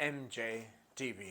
MJ TV।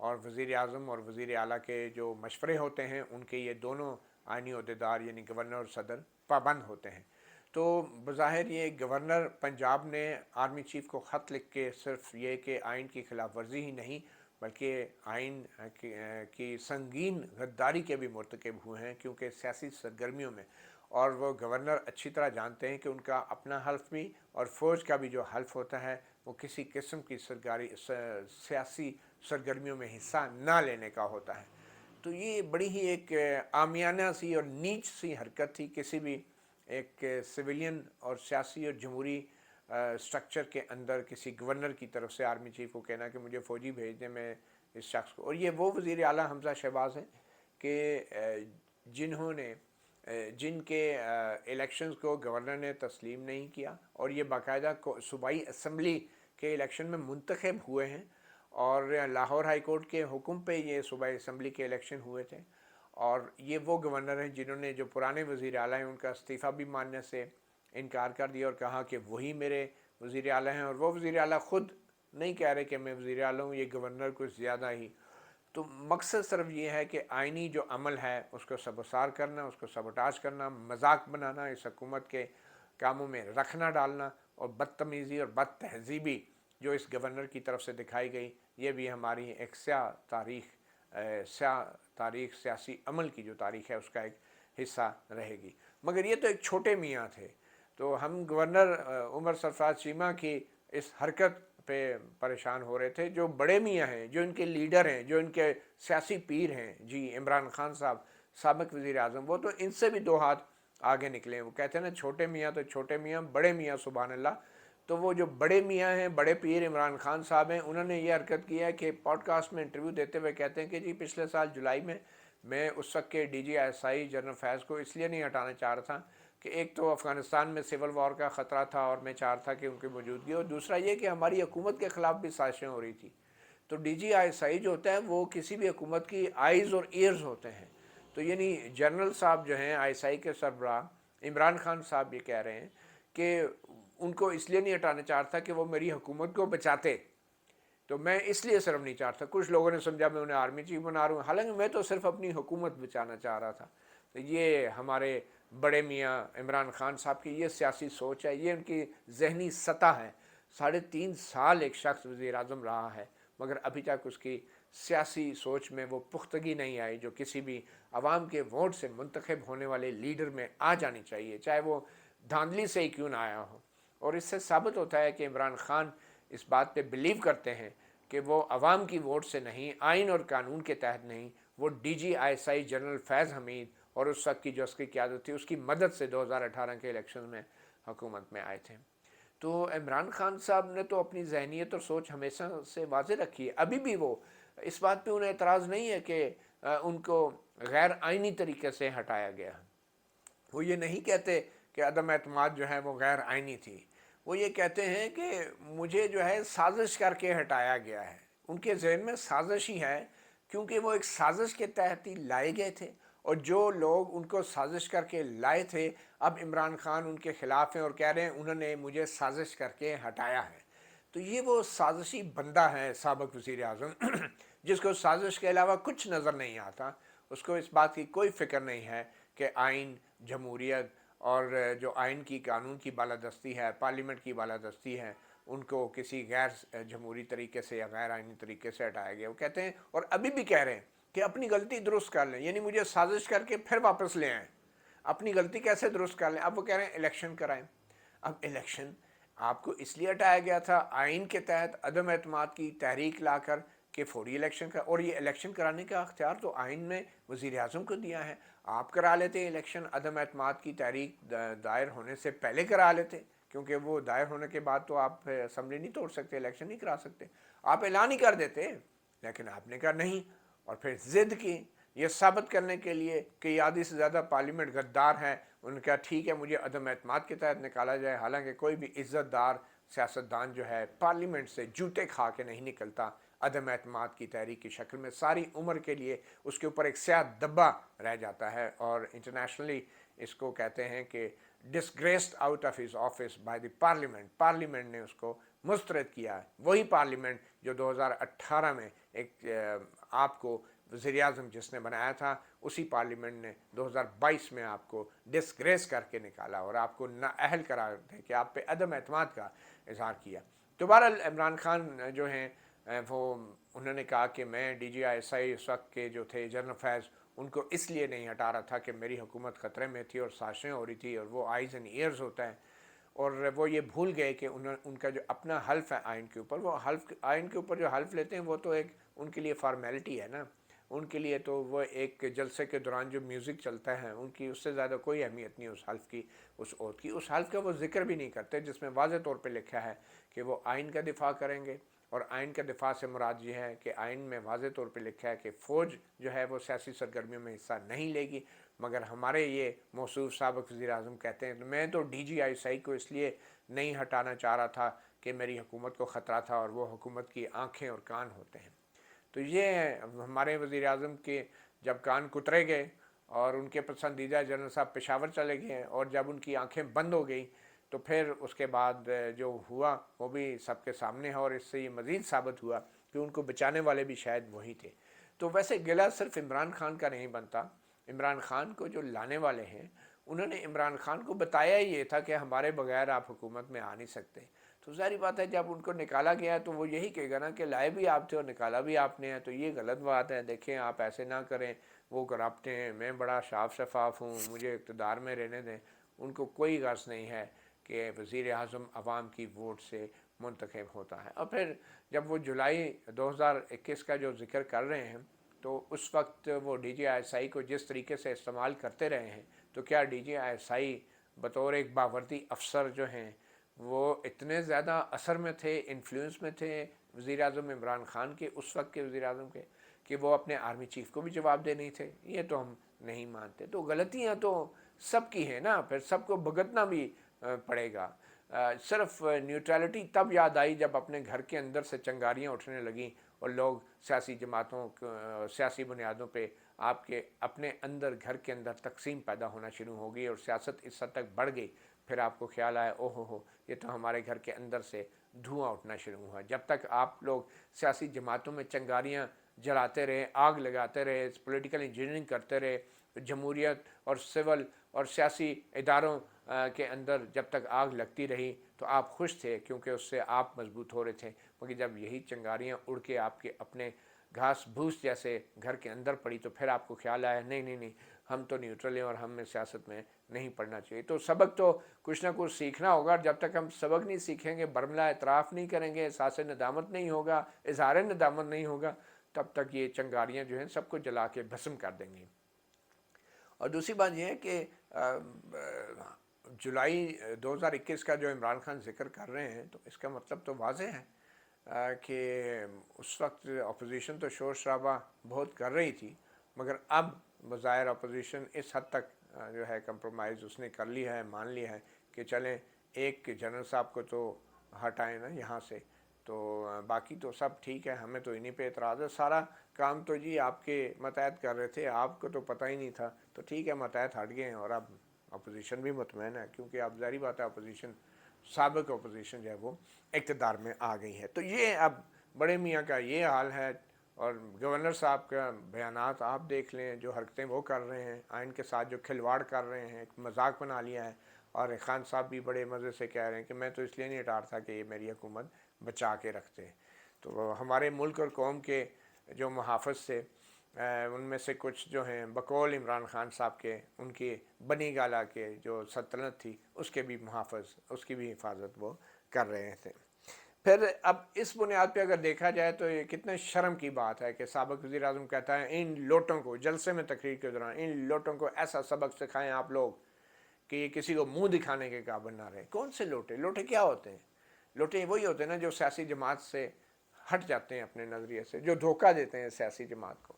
اور وزیر اعظم اور وزیر اعلیٰ کے جو مشورے ہوتے ہیں ان کے یہ دونوں آئینی عہدیدار یعنی گورنر اور صدر پابند ہوتے ہیں۔ تو بظاہر یہ گورنر پنجاب نے آرمی چیف کو خط لکھ کے صرف یہ کہ آئین کی خلاف ورزی ہی نہیں بلکہ آئین کی سنگین غداری کے بھی مرتکب ہوئے ہیں، کیونکہ سیاسی سرگرمیوں میں، اور وہ گورنر اچھی طرح جانتے ہیں کہ ان کا اپنا حلف بھی اور فوج کا بھی جو حلف ہوتا ہے وہ کسی قسم کی سیاسی سرگرمیوں میں حصہ نہ لینے کا ہوتا ہے۔ تو یہ بڑی ہی ایک عامیانہ سی اور نیچ سی حرکت تھی کسی بھی ایک سویلین اور سیاسی اور جمہوری سٹرکچر کے اندر کسی گورنر کی طرف سے آرمی چیف کو کہنا کہ مجھے فوجی بھیج دیں میں اس شخص کو۔ اور یہ وہ وزیر اعلیٰ حمزہ شہباز ہیں کہ جن کے الیکشنز کو گورنر نے تسلیم نہیں کیا، اور یہ باقاعدہ صوبائی اسمبلی کے الیکشن میں منتخب ہوئے ہیں، اور لاہور ہائی کورٹ کے حکم پہ یہ صوبائی اسمبلی کے الیکشن ہوئے تھے۔ اور یہ وہ گورنر ہیں جنہوں نے جو پرانے وزیر اعلیٰ ہیں ان کا استعفیٰ بھی ماننے سے انکار کر دیا اور کہا کہ وہی میرے وزیر اعلیٰ ہیں، اور وہ وزیر اعلیٰ خود نہیں کہہ رہے کہ میں وزیر اعلیٰ ہوں، یہ گورنر کچھ زیادہ ہی۔ تو مقصد صرف یہ ہے کہ آئینی جو عمل ہے اس کو سبوسار کرنا، اس کو سبوٹاج کرنا، مذاق بنانا، اس حکومت کے کاموں میں رکھنا ڈالنا، اور بدتمیزی اور بد تہذیبی جو اس گورنر کی طرف سے دکھائی گئی، یہ بھی ہماری ایک سیاسی عمل کی جو تاریخ ہے اس کا ایک حصہ رہے گی۔ مگر یہ تو ایک چھوٹے میاں تھے، تو ہم گورنر عمر سرفراز چیمہ کی اس حرکت پہ پریشان ہو رہے تھے۔ جو بڑے میاں ہیں، جو ان کے لیڈر ہیں، جو ان کے سیاسی پیر ہیں، جی عمران خان صاحب سابق وزیر اعظم، وہ تو ان سے بھی 2 ہاتھ آگے نکلے ہیں۔ وہ کہتے ہیں نا چھوٹے میاں تو چھوٹے میاں، بڑے میاں سبحان اللہ۔ تو وہ جو بڑے میاں ہیں، بڑے پیر عمران خان صاحب ہیں، انہوں نے یہ حرکت کی ہے کہ پوڈ کاسٹ میں انٹرویو دیتے ہوئے کہتے ہیں کہ جی پچھلے سال جولائی میں اس وقت کے D G I S I general Faiz کو اس لیے نہیں ہٹانا چاہ رہا تھا کہ ایک تو افغانستان میں سول وار کا خطرہ تھا اور میں چاہ رہا تھا کہ ان کی موجودگی، اور دوسرا یہ کہ ہماری حکومت کے خلاف بھی سازشیں ہو رہی تھی۔ تو ڈی جی آئی ایس آئی جو ہوتا ہے وہ کسی بھی حکومت کی آئیز اور ایئرز ہوتے ہیں۔ تو یعنی جنرل صاحب جو ہیں آئی ایس آئی کے سربراہ عمران خان صاحب یہ کہہ رہے ہیں کہ ان کو اس لیے نہیں ہٹانا چاہ رہا تھا کہ وہ میری حکومت کو بچاتے، تو میں اس لیے صرف نہیں چاہتا۔ کچھ لوگوں نے سمجھا میں انہیں آرمی چیف بنا رہا ہوں، حالانکہ میں تو صرف اپنی حکومت بچانا چاہ رہا تھا۔ تو یہ ہمارے بڑے میاں عمران خان صاحب کی یہ سیاسی سوچ ہے، یہ ان کی ذہنی سطح ہے۔ 3.5 سال ایک شخص وزیر اعظم رہا ہے، مگر ابھی تک اس کی سیاسی سوچ میں وہ پختگی نہیں آئی جو کسی بھی عوام کے ووٹ سے منتخب ہونے والے لیڈر میں آ جانی چاہیے، چاہے وہ دھاندلی سے ہی کیوں نہ آیا ہو۔ اور اس سے ثابت ہوتا ہے کہ عمران خان اس بات پہ بلیو کرتے ہیں کہ وہ عوام کی ووٹ سے نہیں، آئین اور قانون کے تحت نہیں، وہ D G I S I general Faiz Hameed اور اس وقت کی جو اس کی قیادت تھی اس کی مدد سے 2018 کے الیکشن میں حکومت میں آئے تھے۔ تو عمران خان صاحب نے تو اپنی ذہنیت اور سوچ ہمیشہ سے واضح رکھی ہے، ابھی بھی وہ اس بات پہ انہیں اعتراض نہیں ہے کہ ان کو غیر آئینی طریقے سے ہٹایا گیا۔ وہ یہ نہیں کہتے کہ عدم اعتماد جو ہے وہ غیر آئینی تھی، وہ یہ کہتے ہیں کہ مجھے جو ہے سازش کر کے ہٹایا گیا ہے۔ ان کے ذہن میں سازش ہی ہے، کیونکہ وہ ایک سازش کے تحت ہی لائے گئے تھے، اور جو لوگ ان کو سازش کر کے لائے تھے اب عمران خان ان کے خلاف ہیں اور کہہ رہے ہیں انہوں نے مجھے سازش کر کے ہٹایا ہے۔ تو یہ وہ سازشی بندہ ہے سابق وزیر اعظم جس کو سازش کے علاوہ کچھ نظر نہیں آتا، اس کو اس بات کی کوئی فکر نہیں ہے کہ آئین، جمہوریت اور جو آئین کی قانون کی بالادستی ہے، پارلیمنٹ کی بالادستی ہے، ان کو کسی غیر جمہوری طریقے سے یا غیر آئینی طریقے سے ہٹایا گیا۔ وہ کہتے ہیں اور ابھی بھی کہہ رہے ہیں کہ اپنی غلطی درست کر لیں، یعنی مجھے سازش کر کے پھر واپس لے آئیں، اپنی غلطی کیسے درست کر لیں؟ اب وہ کہہ رہے ہیں الیکشن کرائیں۔ اب الیکشن آپ کو اس لیے ہٹایا گیا تھا آئین کے تحت عدم اعتماد کی تحریک لا کر کہ فوری الیکشن کا، اور یہ الیکشن کرانے کا اختیار تو آئین میں وزیر اعظم کو دیا ہے۔ آپ کرا لیتے الیکشن عدم اعتماد کی تحریک دائر ہونے سے پہلے کرا لیتے، کیونکہ وہ دائر ہونے کے بعد تو آپ اسمبلی نہیں توڑ سکتے، الیکشن نہیں کرا سکتے، آپ اعلان ہی کر دیتے، لیکن آپ نے کہا نہیں، اور پھر ضد کی یہ ثابت کرنے کے لیے کہ آدھی سے زیادہ پارلیمنٹ غدار ہے، ان کا ٹھیک ہے مجھے عدم اعتماد کے تحت نکالا جائے، حالانکہ کوئی بھی عزت دار سیاستدان جو ہے پارلیمنٹ سے جوتے کھا کے نہیں نکلتا عدم اعتماد کی تحریک کی شکل میں، ساری عمر کے لیے اس کے اوپر ایک سیاہ دبا رہ جاتا ہے، اور انٹرنیشنلی اس کو کہتے ہیں کہ disgraced out of his office by the parliament, parliament نے اس کو مسترد کیا ہے، وہی پارلیمنٹ جو 2018 میں ایک آپ کو وزیر اعظم جس نے بنایا تھا اسی پارلیمنٹ نے 2022 میں آپ کو ڈسگریس کر کے نکالا اور آپ کو نااہل قرار دے کہ آپ پہ عدم اعتماد کا اظہار کیا۔ تو بہرحال عمران خان جو ہیں وہ انہوں نے کہا کہ میں DGI اس وقت کے جو تھے جنرل فیض ان کو اس لیے نہیں ہٹا رہا تھا کہ میری حکومت خطرے میں تھی اور سازشیں ہو رہی تھی، اور وہ آئیز اینڈ ایئرز ہوتا ہے، اور وہ یہ بھول گئے کہ ان کا جو اپنا حلف ہے آئین کے اوپر، وہ حلف آئین کے اوپر جو حلف لیتے ہیں وہ تو ایک ان کے لیے فارمیلٹی ہے نا، ان کے لیے تو وہ ایک جلسے کے دوران جو میوزک چلتا ہے ان کی اس سے زیادہ کوئی اہمیت نہیں اس حلف کی، اس عہد کی، اس حلف کا وہ ذکر بھی نہیں کرتے جس میں واضح طور پہ لکھا ہے کہ وہ آئین کا دفاع کریں گے۔ اور آئین کا دفاع سے مراد یہ ہے کہ آئین میں واضح طور پہ لکھا ہے کہ فوج جو ہے وہ سیاسی سرگرمیوں میں حصہ نہیں لے گی، مگر ہمارے یہ موصوف سابق وزیر اعظم کہتے ہیں میں تو DGI کو اس لیے نہیں ہٹانا چاہ رہا تھا کہ میری حکومت کو خطرہ تھا، اور وہ حکومت کی آنکھیں اور کان ہوتے ہیں۔ تو یہ ہمارے وزیر اعظم کے جب کان کترے گئے اور ان کے پسندیدہ جنرل صاحب پشاور چلے گئے اور جب ان کی آنکھیں بند ہو گئیں تو پھر اس کے بعد جو ہوا وہ بھی سب کے سامنے ہے، اور اس سے یہ مزید ثابت ہوا کہ ان کو بچانے والے بھی شاید وہی تھے۔ تو ویسے گلہ صرف عمران خان کا نہیں بنتا، عمران خان کو جو لانے والے ہیں انہوں نے عمران خان کو بتایا ہی یہ تھا کہ ہمارے بغیر آپ حکومت میں آ نہیں سکتے۔ تو ظاہری بات ہے جب ان کو نکالا گیا تو وہ یہی کہے گا نا کہ لائے بھی آپ تھے اور نکالا بھی آپ نے ہے، تو یہ غلط بات ہے، دیکھیں آپ ایسے نہ کریں، وہ کرپٹ ہیں، میں بڑا صاف شفاف ہوں، مجھے اقتدار میں رہنے دیں۔ ان کو کوئی غرض نہیں ہے کہ وزیر اعظم عوام کی ووٹ سے منتخب ہوتا ہے۔ اور پھر جب وہ جولائی 2021 کا جو ذکر کر رہے ہیں تو اس وقت وہ DGI کو جس طریقے سے استعمال کرتے رہے ہیں، تو کیا DGI بطور ایک باوردی افسر جو ہیں وہ اتنے زیادہ اثر میں تھے، انفلوئنس میں تھے وزیر اعظم عمران خان کے، اس وقت کے وزیر اعظم کے، کہ وہ اپنے آرمی چیف کو بھی جواب دہ نہیں تھے؟ یہ تو ہم نہیں مانتے۔ تو غلطیاں تو سب کی ہیں نا، پھر سب کو بھگتنا بھی پڑے گا۔ صرف نیوٹرلٹی تب یاد آئی جب اپنے گھر کے اندر سے چنگاریاں اٹھنے لگیں اور لوگ سیاسی جماعتوں سیاسی بنیادوں پہ آپ کے اپنے اندر گھر کے اندر تقسیم پیدا ہونا شروع ہو گئی اور سیاست اس حد تک بڑھ گئی، پھر آپ کو خیال آیا او ہو یہ تو ہمارے گھر کے اندر سے دھواں اٹھنا شروع ہوا۔ جب تک آپ لوگ سیاسی جماعتوں میں چنگاریاں جلاتے رہے، آگ لگاتے رہے، پولیٹیکل انجینئرنگ کرتے رہے، جمہوریت اور سول اور سیاسی اداروں کے اندر جب تک آگ لگتی رہی تو آپ خوش تھے کیونکہ اس سے آپ مضبوط ہو رہے تھے، مگر جب یہی چنگاریاں اڑ کے آپ کے اپنے گھاس بھوس جیسے گھر کے اندر پڑی تو پھر آپ کو خیال آیا نہیں نہیں نہیں ہم تو نیوٹرل ہیں اور ہمیں سیاست میں نہیں پڑھنا چاہیے۔ تو سبق تو کچھ نہ کچھ سیکھنا ہوگا، جب تک ہم سبق نہیں سیکھیں گے، برملا اعتراف نہیں کریں گے، احساس ندامت نہیں ہوگا، اظہار ندامت نہیں ہوگا، تب تک یہ چنگاریاں جو ہیں سب کو جلا کے بھسم کر دیں گی۔ اور دوسری بات یہ ہے کہ جولائی 2021 کا جو عمران خان ذکر کر رہے ہیں تو اس کا مطلب تو واضح ہے کہ اس وقت اپوزیشن تو شور شرابہ بہت کر رہی تھی، مگر اب بظاہر اپوزیشن اس حد تک جو ہے کمپرومائز اس نے کر لیا ہے، مان لیا ہے کہ چلیں ایک جنرل صاحب کو تو ہٹائیں نا یہاں سے، تو باقی تو سب ٹھیک ہے، ہمیں تو انہی پہ اعتراض ہے، سارا کام تو جی آپ کے ماتحت کر رہے تھے، آپ کو تو پتہ ہی نہیں تھا، تو ٹھیک ہے ماتحت ہٹ گئے ہیں اور اب اپوزیشن بھی مطمئن ہے کیونکہ اب ظاہری بات ہے اپوزیشن سابق اپوزیشن جو ہے وہ اقتدار میں آ گئی ہے۔ تو یہ اب بڑے میاں کا یہ حال ہے، اور گورنر صاحب کا بیانات آپ دیکھ لیں، جو حرکتیں وہ کر رہے ہیں، آئین کے ساتھ جو کھلواڑ کر رہے ہیں، ایک مذاق بنا لیا ہے، اور خان صاحب بھی بڑے مزے سے کہہ رہے ہیں کہ میں تو اس لیے نہیں ہٹا رہا تھا کہ یہ میری حکومت بچا کے رکھتے ہیں۔ تو ہمارے ملک اور قوم کے جو محافظ تھے ان میں سے کچھ جو ہیں بقول عمران خان صاحب کے، ان کی بنی گالہ کے جو سلطنت تھی اس کے بھی محافظ، اس کی بھی حفاظت وہ کر رہے تھے۔ پھر اب اس بنیاد پہ اگر دیکھا جائے تو یہ کتنے شرم کی بات ہے کہ سابق وزیر اعظم کہتا ہے ان لوٹوں کو جلسے میں تقریر کے دوران ان لوٹوں کو ایسا سبق سکھائیں آپ لوگ کہ یہ کسی کو منہ دکھانے کے قابل نہ رہے۔ کون سے لوٹے؟ لوٹے کیا ہوتے ہیں؟ لوٹے وہی ہوتے ہیں نا جو سیاسی جماعت سے ہٹ جاتے ہیں اپنے نظریے سے، جو دھوکہ دیتے ہیں سیاسی جماعت کو۔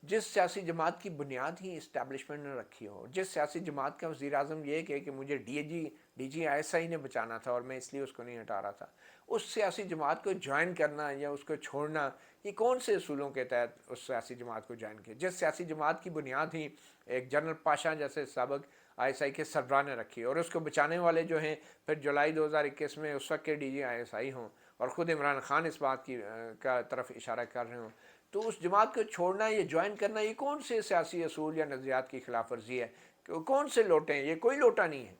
جس سیاسی جماعت کی بنیاد ہی اسٹیبلشمنٹ نے رکھی ہو، جس سیاسی جماعت کا وزیر اعظم یہ کہے کہ مجھے DGI نے بچانا تھا اور میں اس لیے اس کو نہیں ہٹا رہا تھا، اس سیاسی جماعت کو جوائن کرنا یا اس کو چھوڑنا، یہ کون سے اصولوں کے تحت اس سیاسی جماعت کو جوائن کیا؟ جس سیاسی جماعت کی بنیاد ہی ایک جنرل پاشا جیسے سابق ISI کے سربراہ نے رکھی، اور اس کو بچانے والے جو ہیں پھر جولائی 2021 میں اس وقت کے DGI ہوں، اور خود عمران خان اس بات کی کا طرف اشارہ کر رہے ہوں، تو اس جماعت کو چھوڑنا، یہ جوائن کرنا، یہ کون سے سیاسی اصول یا نظریات کی خلاف ورزی ہے؟ کون سے لوٹے ہیں؟ یہ کوئی لوٹا نہیں ہے۔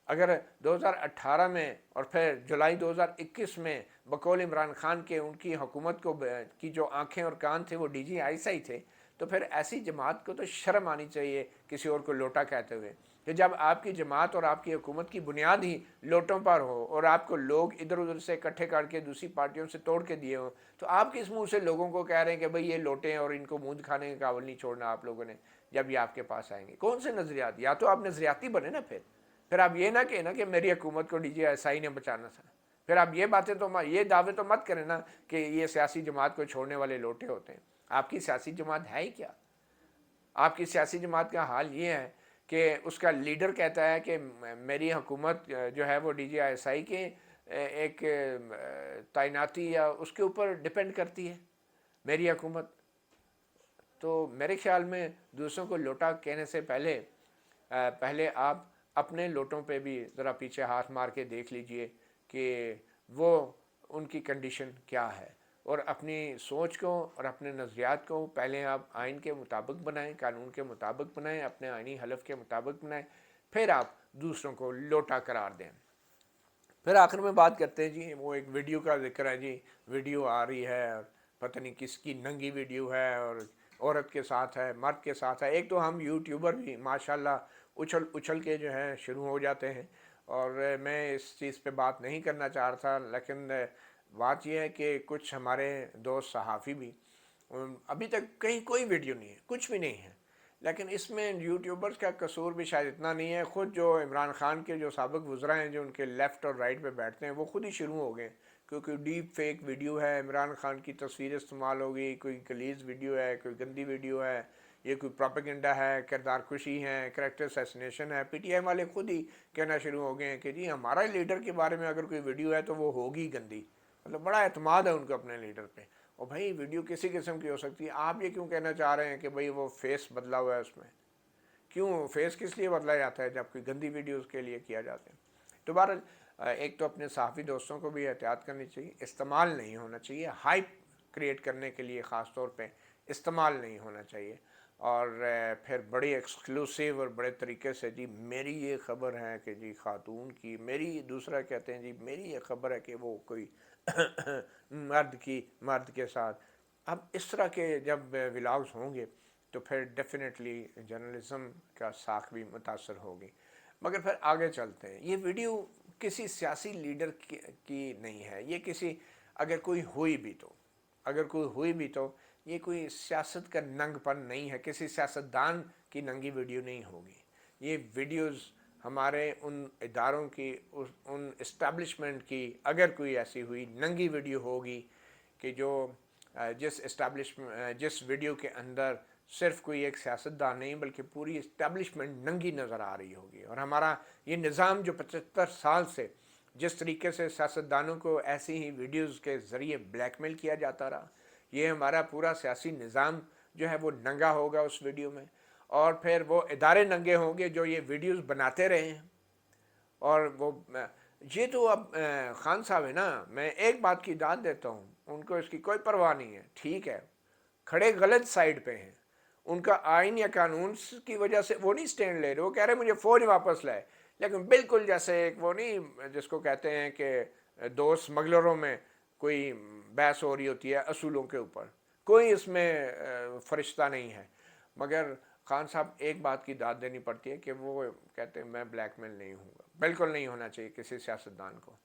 اگر 2018 میں اور پھر جولائی 2021 میں بقول عمران خان کے ان کی حکومت کو کی جو آنکھیں اور کان تھے وہ ڈی جی آئی ایس آئی تھے، تو پھر ایسی جماعت کو تو شرم آنی چاہیے کسی اور کو لوٹا کہتے ہوئے، کہ جب آپ کی جماعت اور آپ کی حکومت کی بنیاد ہی لوٹوں پر ہو اور آپ کو لوگ ادھر ادھر سے اکٹھے کر کے دوسری پارٹیوں سے توڑ کے دیے ہوں، تو آپ کس منہ سے لوگوں کو کہہ رہے ہیں کہ بھئی یہ لوٹے ہیں اور ان کو منہ دکھانے کے قابل نہیں چھوڑنا آپ لوگوں نے جب یہ آپ کے پاس آئیں گے؟ کون سے نظریات؟ یا تو آپ نظریاتی بنے نا، پھر آپ یہ نہ کہنا کہ میری حکومت کو ڈی جی ایس آئی نے بچانا تھا، پھر آپ یہ باتیں تو یہ دعوے تو مت کریں نا کہ یہ سیاسی جماعت کو چھوڑنے والے لوٹے ہوتے ہیں۔ آپ کی سیاسی جماعت ہے ہی کیا؟ آپ کی سیاسی جماعت کا حال یہ ہے کہ اس کا لیڈر کہتا ہے کہ میری حکومت جو ہے وہ ڈی جی ایس آئی کے ایک تعیناتی یا اس کے اوپر ڈپینڈ کرتی ہے میری حکومت۔ تو میرے خیال میں دوسروں کو لوٹا کہنے سے پہلے آپ اپنے لوٹوں پہ بھی ذرا پیچھے ہاتھ مار کے دیکھ لیجئے کہ وہ ان کی کنڈیشن کیا ہے، اور اپنی سوچ کو اور اپنے نظریات کو پہلے آپ آئین کے مطابق بنائیں، قانون کے مطابق بنائیں، اپنے آئینی حلف کے مطابق بنائیں، پھر آپ دوسروں کو لوٹا قرار دیں۔ پھر آخر میں بات کرتے ہیں جی، وہ ایک ویڈیو کا ذکر ہے جی، ویڈیو آ رہی ہے اور پتہ نہیں کس کی ننگی ویڈیو ہے اور عورت کے ساتھ ہے، مرد کے ساتھ ہے۔ ایک تو ہم یوٹیوبر بھی ماشاءاللہ اچھل اچھل کے جو ہے شروع ہو جاتے ہیں، اور میں اس چیز پہ بات نہیں کرنا چاہ رہا تھا، لیکن بات یہ ہے کہ کچھ ہمارے دوست صحافی بھی ابھی تک کہیں کوئی ویڈیو نہیں ہے، کچھ بھی نہیں ہے، لیکن اس میں یوٹیوبرز کا قصور بھی شاید اتنا نہیں ہے۔ خود جو عمران خان کے جو سابق وزراء ہیں جو ان کے لیفٹ اور رائٹ پہ بیٹھتے ہیں، وہ خود ہی شروع ہو گئے، کیونکہ ڈیپ فیک ویڈیو ہے، عمران خان کی تصویر استعمال ہوگی، کوئی گلیز ویڈیو ہے، کوئی گندی ویڈیو ہے، یہ کوئی پروپیگنڈا ہے، کردار کشی ہے، کریکٹر اسیسینیشن ہے۔ پی ٹی آئی والے خود ہی کہنا شروع ہو گئے ہیں کہ جی ہمارا لیڈر کے بارے میں اگر کوئی ویڈیو ہے تو وہ ہوگی گندی، مطلب بڑا اعتماد ہے ان کو اپنے لیڈر پہ۔ اور بھائی ویڈیو کسی قسم کی ہو سکتی ہے، آپ یہ کیوں کہنا چاہ رہے ہیں کہ بھائی وہ فیس بدلا ہوا ہے اس میں؟ کیوں فیس کس لیے بدلا جاتا ہے جب کوئی گندی ویڈیوز کے لیے کیا جاتے ہیں؟ تو بہرحال ایک تو اپنے صحافی دوستوں کو بھی احتیاط کرنی چاہیے، استعمال نہیں ہونا چاہیے، ہائپ کریٹ کرنے کے لیے خاص طور پہ استعمال نہیں ہونا چاہیے، اور پھر بڑی ایکسکلوسیو اور بڑے طریقے سے جی میری یہ خبر ہے کہ جی خاتون کی، میری دوسرا کہتے ہیں جی میری یہ خبر ہے کہ وہ کوئی مرد کے ساتھ۔ اب اس طرح کے جب ولاگز ہوں گے تو پھر ڈیفینیٹلی جرنلزم کا ساکھ بھی متاثر ہوگی۔ مگر پھر آگے چلتے ہیں، یہ ویڈیو کسی سیاسی لیڈر کی نہیں ہے، یہ کسی اگر کوئی ہوئی بھی تو یہ کوئی سیاست کا ننگ پن نہیں ہے، کسی سیاستدان کی ننگی ویڈیو نہیں ہوگی۔ یہ ویڈیوز ہمارے ان اداروں کی، ان اسٹیبلشمنٹ کی اگر کوئی ایسی ہوئی ننگی ویڈیو ہوگی کہ جو جس ویڈیو کے اندر صرف کوئی ایک سیاستدان نہیں بلکہ پوری اسٹیبلشمنٹ ننگی نظر آ رہی ہوگی، اور ہمارا یہ نظام جو 75 سال سے جس طریقے سے سیاستدانوں کو ایسی ہی ویڈیوز کے ذریعے بلیک میل کیا جاتا رہا، یہ ہمارا پورا سیاسی نظام جو ہے وہ ننگا ہوگا اس ویڈیو میں، اور پھر وہ ادارے ننگے ہوں گے جو یہ ویڈیوز بناتے رہے ہیں۔ اور وہ یہ تو اب خان صاحب ہے نا، میں ایک بات کی داد دیتا ہوں، ان کو اس کی کوئی پرواہ نہیں ہے، ٹھیک ہے کھڑے غلط سائڈ پہ ہیں، ان کا آئین یا قانون کی وجہ سے وہ نہیں سٹینڈ لے رہے، وہ کہہ رہے ہیں مجھے فوج واپس لائے، لیکن بالکل جیسے ایک وہ نہیں جس کو کہتے ہیں کہ دو اسمگلروں میں کوئی بحث ہو رہی ہوتی ہے اصولوں کے اوپر، کوئی اس میں فرشتہ نہیں ہے۔ مگر خان صاحب ایک بات کی داد دینی پڑتی ہے کہ وہ کہتے ہیں میں بلیک میل نہیں ہوں گا، بالکل نہیں ہونا چاہیے کسی سیاستدان کو،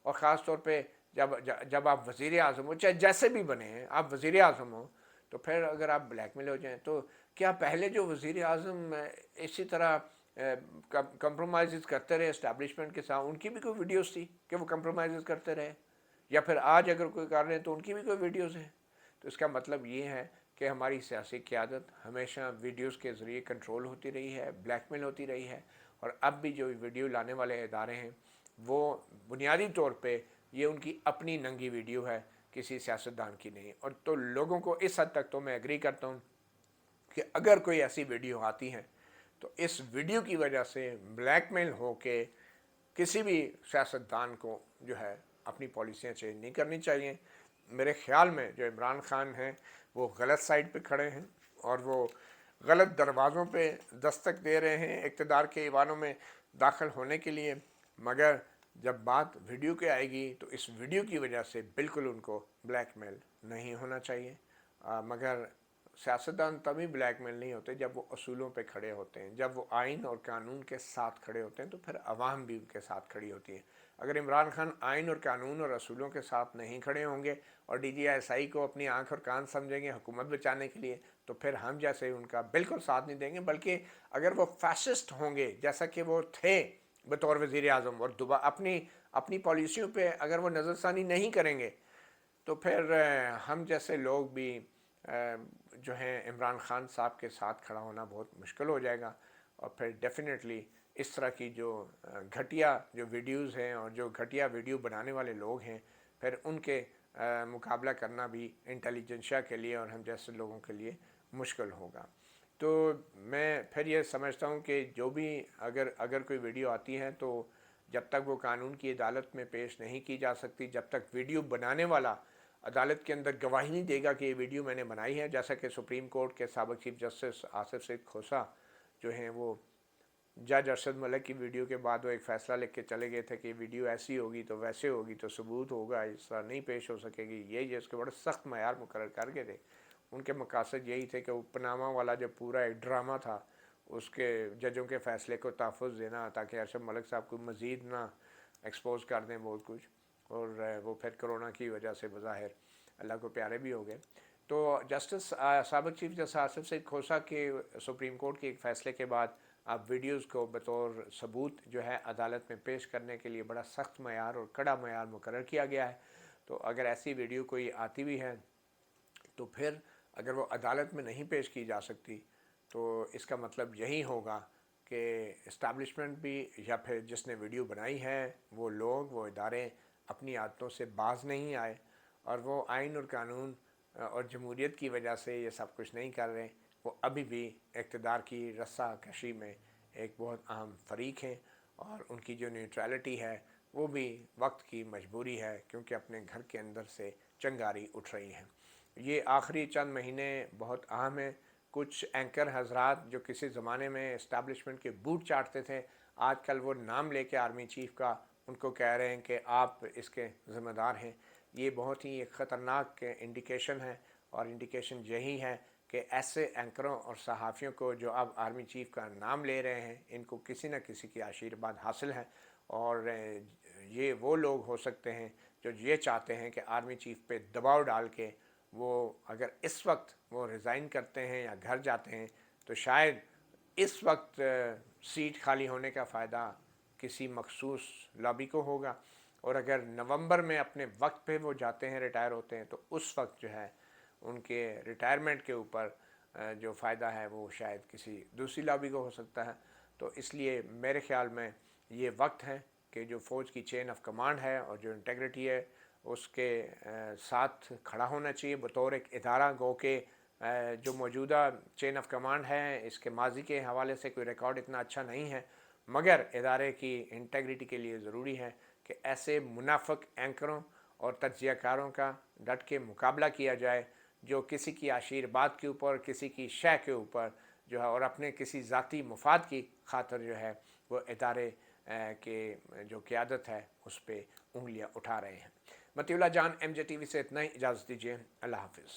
اور خاص طور پہ جب آپ وزیر اعظم ہو، چاہے جیسے بھی بنے ہیں آپ وزیر اعظم ہو، تو پھر اگر آپ بلیک میل ہو جائیں تو کیا پہلے جو وزیر اعظم اسی طرح کمپرومائز کرتے رہے اسٹیبلشمنٹ کے ساتھ، ان کی بھی کوئی ویڈیوز تھی کہ وہ کمپرومائز کرتے رہے، یا پھر آج اگر کوئی کر رہے ہیں تو ان کی بھی کوئی ویڈیوز ہیں؟ تو اس کا مطلب یہ ہے کہ ہماری سیاسی قیادت ہمیشہ ویڈیوز کے ذریعے کنٹرول ہوتی رہی ہے، بلیک میل ہوتی رہی ہے، اور اب بھی جو ویڈیو لانے والے ادارے ہیں وہ بنیادی طور پہ یہ ان کی اپنی ننگی ویڈیو ہے، کسی سیاستدان کی نہیں۔ اور تو لوگوں کو اس حد تک تو میں ایگری کرتا ہوں کہ اگر کوئی ایسی ویڈیو آتی ہے تو اس ویڈیو کی وجہ سے بلیک میل ہو کے کسی بھی سیاستدان کو جو ہے اپنی پالیسیاں چینج نہیں کرنی چاہیے. میرے خیال میں جو عمران خان ہیں وہ غلط سائڈ پہ کھڑے ہیں اور وہ غلط دروازوں پہ دستک دے رہے ہیں اقتدار کے ایوانوں میں داخل ہونے کے لیے. مگر جب بات ویڈیو کے آئے گی تو اس ویڈیو کی وجہ سے بالکل ان کو بلیک میل نہیں ہونا چاہیے. مگر سیاستدان تبھی بلیک میل نہیں ہوتے جب وہ اصولوں پہ کھڑے ہوتے ہیں, جب وہ آئین اور قانون کے ساتھ کھڑے ہوتے ہیں, تو پھر عوام بھی ان کے ساتھ کھڑی ہوتی ہے. اگر عمران خان آئین اور قانون اور اصولوں کے ساتھ نہیں کھڑے ہوں گے اور ڈی جی ایس آئی کو اپنی آنکھ اور کان سمجھیں گے حکومت بچانے کے لیے, تو پھر ہم جیسے ان کا بالکل ساتھ نہیں دیں گے. بلکہ اگر وہ فیسسٹ ہوں گے جیسا کہ وہ تھے بطور وزیر اعظم, اور اپنی پالیسیوں پہ اگر وہ نظر ثانی نہیں کریں گے, تو پھر ہم جیسے لوگ بھی جو ہیں عمران خان صاحب کے ساتھ کھڑا ہونا بہت مشکل ہو جائے گا. اور پھر ڈیفینیٹلی اس طرح کی جو گھٹیا جو ویڈیوز ہیں اور جو گھٹیا ویڈیو بنانے والے لوگ ہیں, پھر ان کے مقابلہ کرنا بھی انٹیلیجنشیا کے لیے اور ہم جیسے لوگوں کے لیے مشکل ہوگا. تو میں پھر یہ سمجھتا ہوں کہ جو بھی اگر کوئی ویڈیو آتی ہے تو جب تک وہ قانون کی عدالت میں پیش نہیں کی جا سکتی, جب تک ویڈیو بنانے والا عدالت کے اندر گواہی نہیں دے گا کہ یہ ویڈیو میں نے بنائی ہے, جیسا کہ سپریم کورٹ کے سابق چیف جسٹس آصف سعید کھوسہ جو ہیں وہ جج ارشد ملک کی ویڈیو کے بعد وہ ایک فیصلہ لکھ کے چلے گئے تھے کہ ویڈیو ایسی ہوگی تو ویسے ہوگی تو ثبوت ہوگا, اس طرح نہیں پیش ہو سکے گی. یہ اس کے بڑے سخت معیار مقرر کر کے تھے. ان کے مقاصد یہی تھے کہ وہ پناما والا جو پورا ایک ڈرامہ تھا اس کے ججوں کے فیصلے کو تحفظ دینا, تاکہ ارشد ملک صاحب کو مزید نہ ایکسپوز کر دیں بہت کچھ, اور وہ پھر کرونا کی وجہ سے بظاہر اللہ کو پیارے بھی ہو گئے. تو جسٹس سابق چیف جسٹس آصف سعید کھوسہ کے سپریم کورٹ کے ایک فیصلے کے بعد اب ویڈیوز کو بطور ثبوت جو ہے عدالت میں پیش کرنے کے لیے بڑا سخت معیار اور کڑا معیار مقرر کیا گیا ہے. تو اگر ایسی ویڈیو کوئی آتی بھی ہے تو پھر اگر وہ عدالت میں نہیں پیش کی جا سکتی تو اس کا مطلب یہی ہوگا کہ اسٹیبلشمنٹ بھی یا پھر جس نے ویڈیو بنائی ہے وہ لوگ وہ ادارے اپنی عادتوں سے باز نہیں آئے اور وہ آئین اور قانون اور جمہوریت کی وجہ سے یہ سب کچھ نہیں کر رہے. وہ ابھی بھی اقتدار کی رسا کشی میں ایک بہت اہم فریق ہیں, اور ان کی جو نیوٹرلٹی ہے وہ بھی وقت کی مجبوری ہے, کیونکہ اپنے گھر کے اندر سے چنگاری اٹھ رہی ہیں. یہ آخری چند مہینے بہت اہم ہیں. کچھ اینکر حضرات جو کسی زمانے میں اسٹیبلشمنٹ کے بوٹ چاٹتے تھے, آج کل وہ نام لے کے آرمی چیف کا ان کو کہہ رہے ہیں کہ آپ اس کے ذمہ دار ہیں. یہ بہت ہی ایک خطرناک انڈیکیشن ہے, اور انڈیکیشن یہی ہے کہ ایسے اینکروں اور صحافیوں کو جو اب آرمی چیف کا نام لے رہے ہیں, ان کو کسی نہ کسی کی آشیرواد حاصل ہے. اور یہ وہ لوگ ہو سکتے ہیں جو یہ چاہتے ہیں کہ آرمی چیف پہ دباؤ ڈال کے وہ اگر اس وقت وہ ریزائن کرتے ہیں یا گھر جاتے ہیں تو شاید اس وقت سیٹ خالی ہونے کا فائدہ کسی مخصوص لابی کو ہوگا, اور اگر نومبر میں اپنے وقت پہ وہ جاتے ہیں ریٹائر ہوتے ہیں تو اس وقت جو ہے ان کے ریٹائرمنٹ کے اوپر جو فائدہ ہے وہ شاید کسی دوسری لابی کو ہو سکتا ہے. تو اس لیے میرے خیال میں یہ وقت ہے کہ جو فوج کی چین آف کمانڈ ہے اور جو انٹیگریٹی ہے اس کے ساتھ کھڑا ہونا چاہیے بطور ایک ادارہ. گو کہ جو موجودہ چین آف کمانڈ ہے اس کے ماضی کے حوالے سے کوئی ریکارڈ اتنا اچھا نہیں ہے, مگر ادارے کی انٹیگریٹی کے لیے ضروری ہے کہ ایسے منافق اینکروں اور تجزیہ کاروں کا ڈٹ کے مقابلہ کیا جائے جو کسی کی آشیرواد کے اوپر, کسی کی شے کے اوپر جو ہے اور اپنے کسی ذاتی مفاد کی خاطر جو ہے وہ ادارے کے جو قیادت ہے اس پہ انگلیاں اٹھا رہے ہیں. مطیع اللہ جان, ایم جے ٹی وی سے اتنا ہی, اجازت دیجیے, اللہ حافظ.